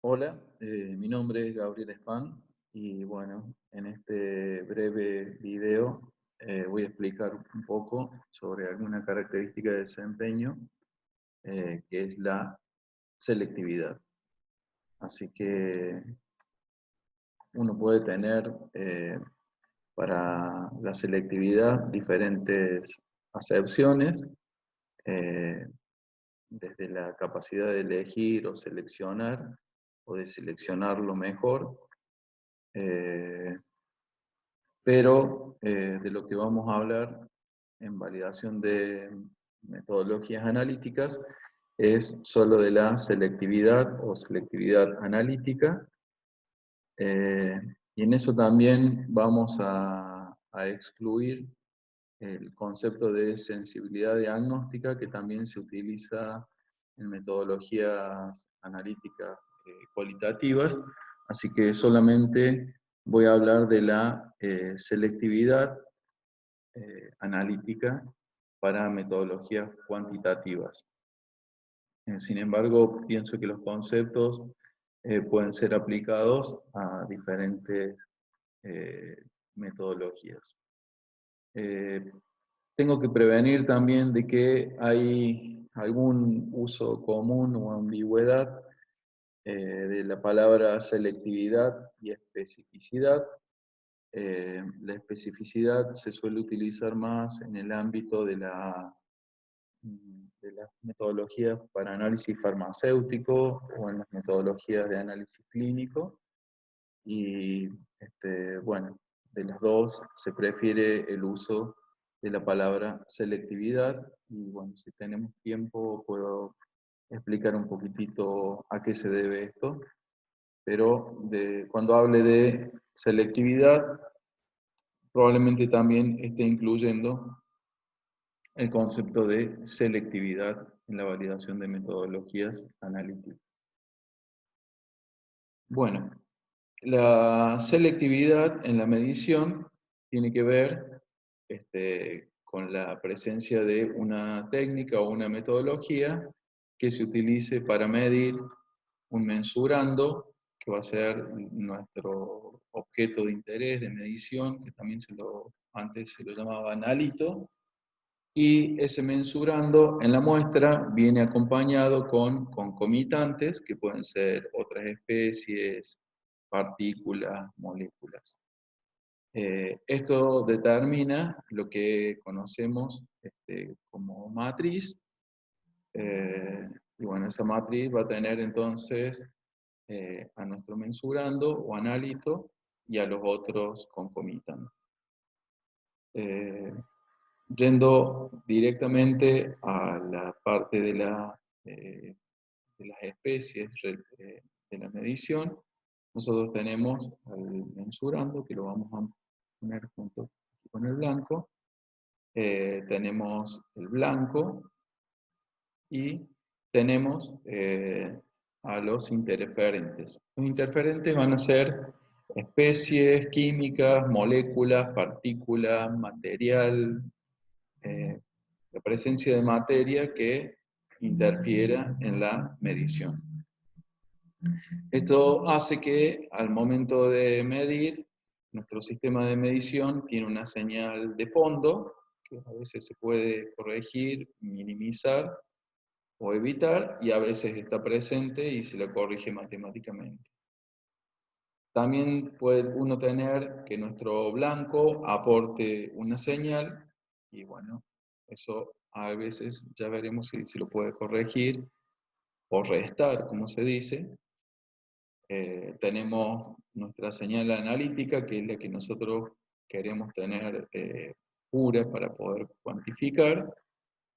Hola, mi nombre es Gabriel Span y bueno, en este breve video voy a explicar un poco sobre alguna característica de desempeño que es la selectividad. Así que uno puede tener para la selectividad diferentes acepciones, eh, desde la capacidad de elegir o seleccionar o de seleccionar lo mejor. eh, Pero de lo que vamos a hablar en validación de metodologías analíticas es solo de la selectividad o selectividad analítica. eh, y en eso también vamos a excluir el concepto de sensibilidad diagnóstica, que también se utiliza en metodologías analíticas cualitativas. Así que solamente voy a hablar de la selectividad analítica para metodologías cuantitativas. Sin embargo, pienso que los conceptos pueden ser aplicados a diferentes eh, metodologías. Eh, Tengo que prevenir también de que hay algún uso común o ambigüedad de la palabra selectividad y especificidad. La especificidad se suele utilizar más en el ámbito de las metodologías para análisis farmacéutico o en las metodologías de análisis clínico. Y bueno, de las dos se prefiere el uso de la palabra selectividad. Y bueno, si tenemos tiempo puedo explicar un poquitito a qué se debe esto. Pero cuando hable de selectividad, probablemente también esté incluyendo el concepto de selectividad en la validación de metodologías analíticas. Bueno, la selectividad en la medición tiene que ver con la presencia de una técnica o una metodología que se utilice para medir un mensurando, que va a ser nuestro objeto de interés de medición, que también antes se lo llamaba analito. Y ese mensurando en la muestra viene acompañado con concomitantes, que pueden ser otras especies, partículas, moléculas. Esto determina lo que conocemos como matriz. Y bueno, esa matriz va a tener entonces a nuestro mensurando o analito y a los otros concomitantes. Eh, Yendo directamente a la parte de las especies de la medición, nosotros tenemos al mensurando, que lo vamos a poner junto con el blanco. Tenemos el blanco y tenemos a los interferentes. Los interferentes van a ser especies químicas, moléculas, partículas, material, eh, la presencia de materia que interfiera en la medición. Esto hace que al momento de medir, nuestro sistema de medición tiene una señal de fondo, que a veces se puede corregir, minimizar o evitar, y a veces está presente y se la corrige matemáticamente. También puede uno tener que nuestro blanco aporte una señal, y bueno, eso a veces ya veremos si se lo puede corregir o restar, como se dice. Tenemos nuestra señal analítica, que es la que nosotros queremos tener pura para poder cuantificar,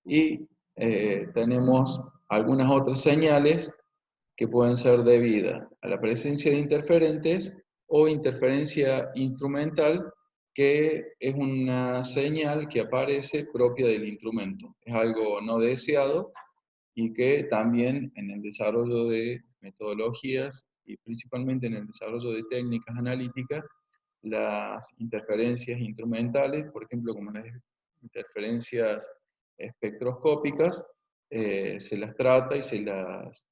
y tenemos algunas otras señales que pueden ser debidas a la presencia de interferentes o interferencia instrumental, que es una señal que aparece propia del instrumento. Es algo no deseado y que también en el desarrollo de metodologías y principalmente en el desarrollo de técnicas analíticas, las interferencias instrumentales, por ejemplo, como las interferencias espectroscópicas, se las trata y se las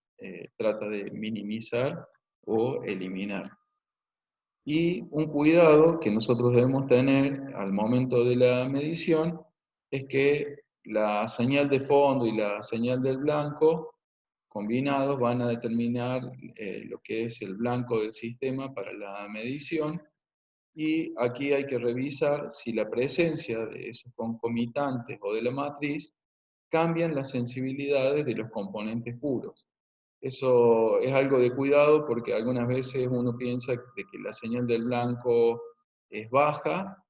trata de minimizar o eliminar. Y un cuidado que nosotros debemos tener al momento de la medición es que la señal de fondo y la señal del blanco combinados van a determinar lo que es el blanco del sistema para la medición. Y aquí hay que revisar si la presencia de esos concomitantes o de la matriz cambian las sensibilidades de los componentes puros. Eso es algo de cuidado porque algunas veces uno piensa de que la señal del blanco es baja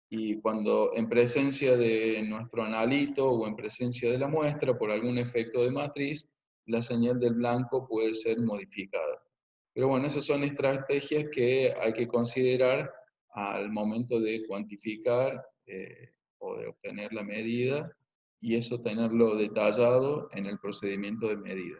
y cuando en presencia de nuestro analito o en presencia de la muestra por algún efecto de matriz, la señal del blanco puede ser modificada. Pero bueno, esas son estrategias que hay que considerar al momento de cuantificar o de obtener la medida y eso tenerlo detallado en el procedimiento de medida.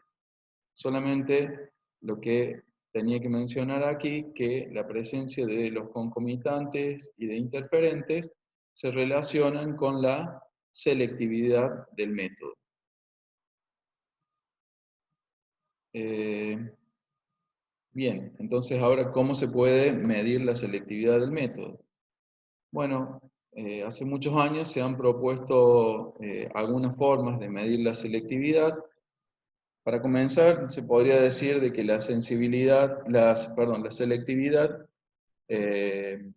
Solamente lo que tenía que mencionar aquí, que la presencia de los concomitantes y de interferentes se relacionan con la selectividad del método. Bien, entonces ahora, ¿cómo se puede medir la selectividad del método? Bueno, hace muchos años se han propuesto algunas formas de medir la selectividad. Para comenzar, se podría decir de que la la selectividad tiene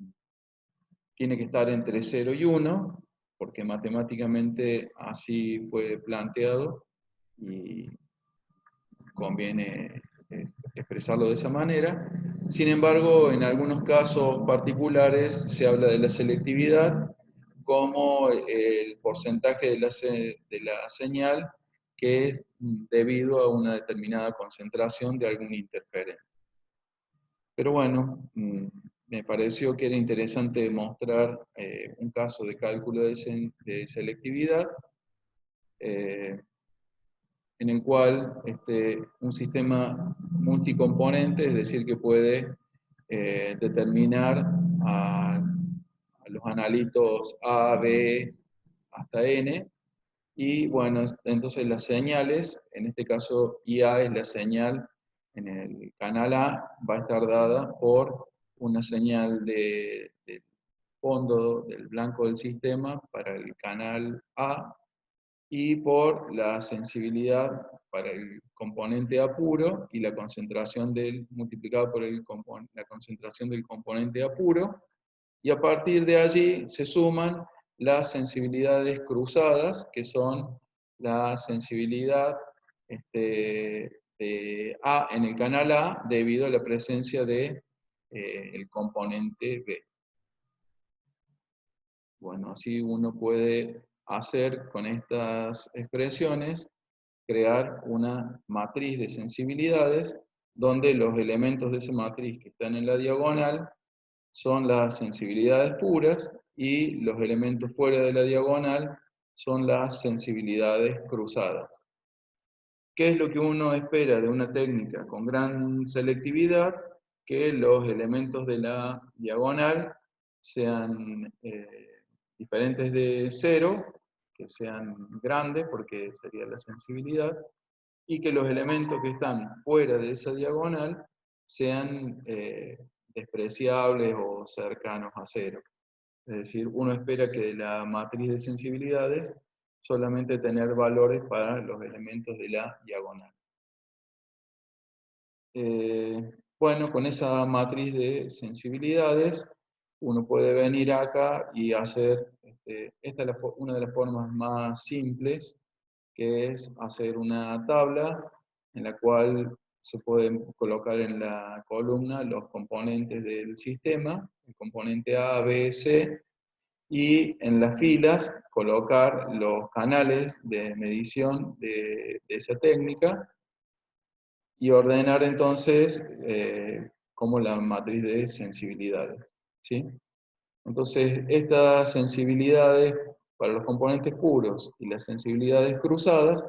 que estar entre 0 y 1, porque matemáticamente así fue planteado y conviene expresarlo de esa manera. Sin embargo, en algunos casos particulares se habla de la selectividad como el porcentaje de la señal que es debido a una determinada concentración de algún interferente. Pero bueno, me pareció que era interesante mostrar un caso de cálculo de selectividad en el cual un sistema multicomponente, es decir, que puede determinar a los analitos A, B, hasta N, y bueno, entonces las señales, en este caso IA es la señal en el canal A, va a estar dada por una señal de fondo del blanco del sistema para el canal A, y por la sensibilidad para el componente A puro y la concentración multiplicada por la concentración del componente A puro, y a partir de allí se suman las sensibilidades cruzadas, que son la sensibilidad de A en el canal A debido a la presencia de el componente B. Bueno, así uno puede hacer con estas expresiones, crear una matriz de sensibilidades, donde los elementos de esa matriz que están en la diagonal son las sensibilidades puras y los elementos fuera de la diagonal son las sensibilidades cruzadas. ¿Qué es lo que uno espera de una técnica con gran selectividad? Que los elementos de la diagonal sean diferentes de 0, que sean grandes porque sería la sensibilidad, y que los elementos que están fuera de esa diagonal sean despreciables o cercanos a 0. Es decir, uno espera que de la matriz de sensibilidades solamente tener valores para los elementos de la diagonal. Bueno, con esa matriz de sensibilidades, uno puede venir acá y hacer, esta es una de las formas más simples, que es hacer una tabla en la cual se pueden colocar en la columna los componentes del sistema, el componente A, B, C, y en las filas colocar los canales de medición de esa técnica, y ordenar entonces como la matriz de sensibilidades, ¿sí? Entonces, estas sensibilidades para los componentes puros y las sensibilidades cruzadas,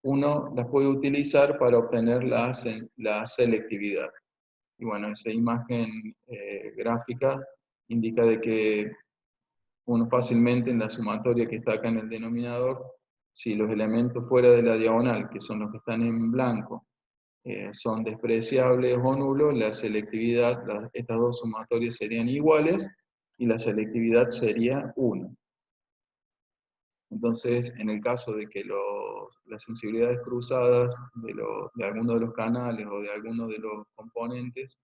uno las puede utilizar para obtener la selectividad. Y bueno, esa imagen gráfica indica de que uno fácilmente en la sumatoria que está acá en el denominador, si los elementos fuera de la diagonal, que son los que están en blanco, son despreciables o nulos, la selectividad, estas dos sumatorias serían iguales y la selectividad sería 1. Entonces, en el caso de que las sensibilidades cruzadas de alguno de los canales o de alguno de los componentes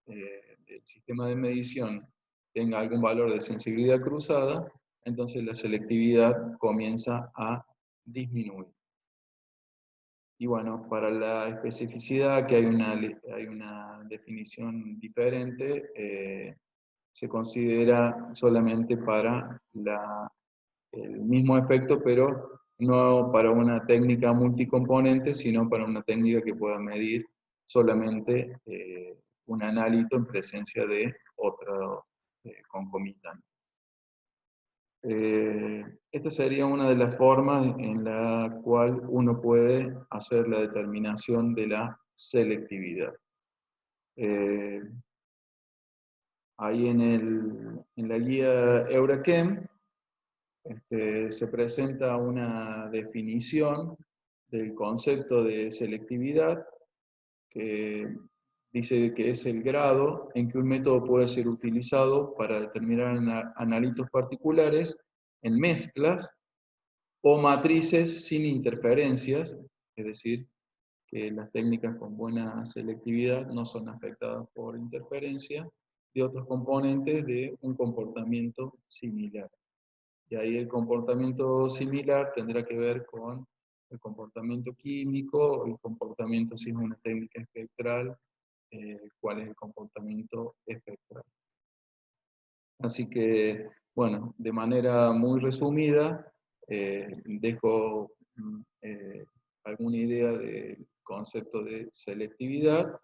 del sistema de medición tenga algún valor de sensibilidad cruzada, entonces la selectividad comienza a disminuir. Y bueno, para la especificidad, que hay una definición diferente, se considera solamente para el mismo efecto, pero no para una técnica multicomponente, sino para una técnica que pueda medir solamente un analito en presencia de otro concomitante. Esta sería una de las formas en la cual uno puede hacer la determinación de la selectividad. Ahí en la guía Eurachem se presenta una definición del concepto de selectividad que dice que es el grado en que un método puede ser utilizado para determinar analitos particulares en mezclas o matrices sin interferencias, es decir, que las técnicas con buena selectividad no son afectadas por interferencia de otros componentes de un comportamiento similar. Y ahí el comportamiento similar tendrá que ver con el comportamiento químico, el comportamiento, si es una técnica espectral, cuál es el comportamiento espectral. Así que, bueno, de manera muy resumida, dejo alguna idea del concepto de selectividad,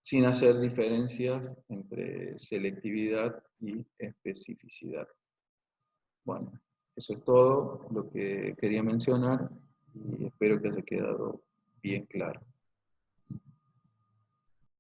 sin hacer diferencias entre selectividad y especificidad. Bueno, eso es todo lo que quería mencionar y espero que haya quedado bien claro.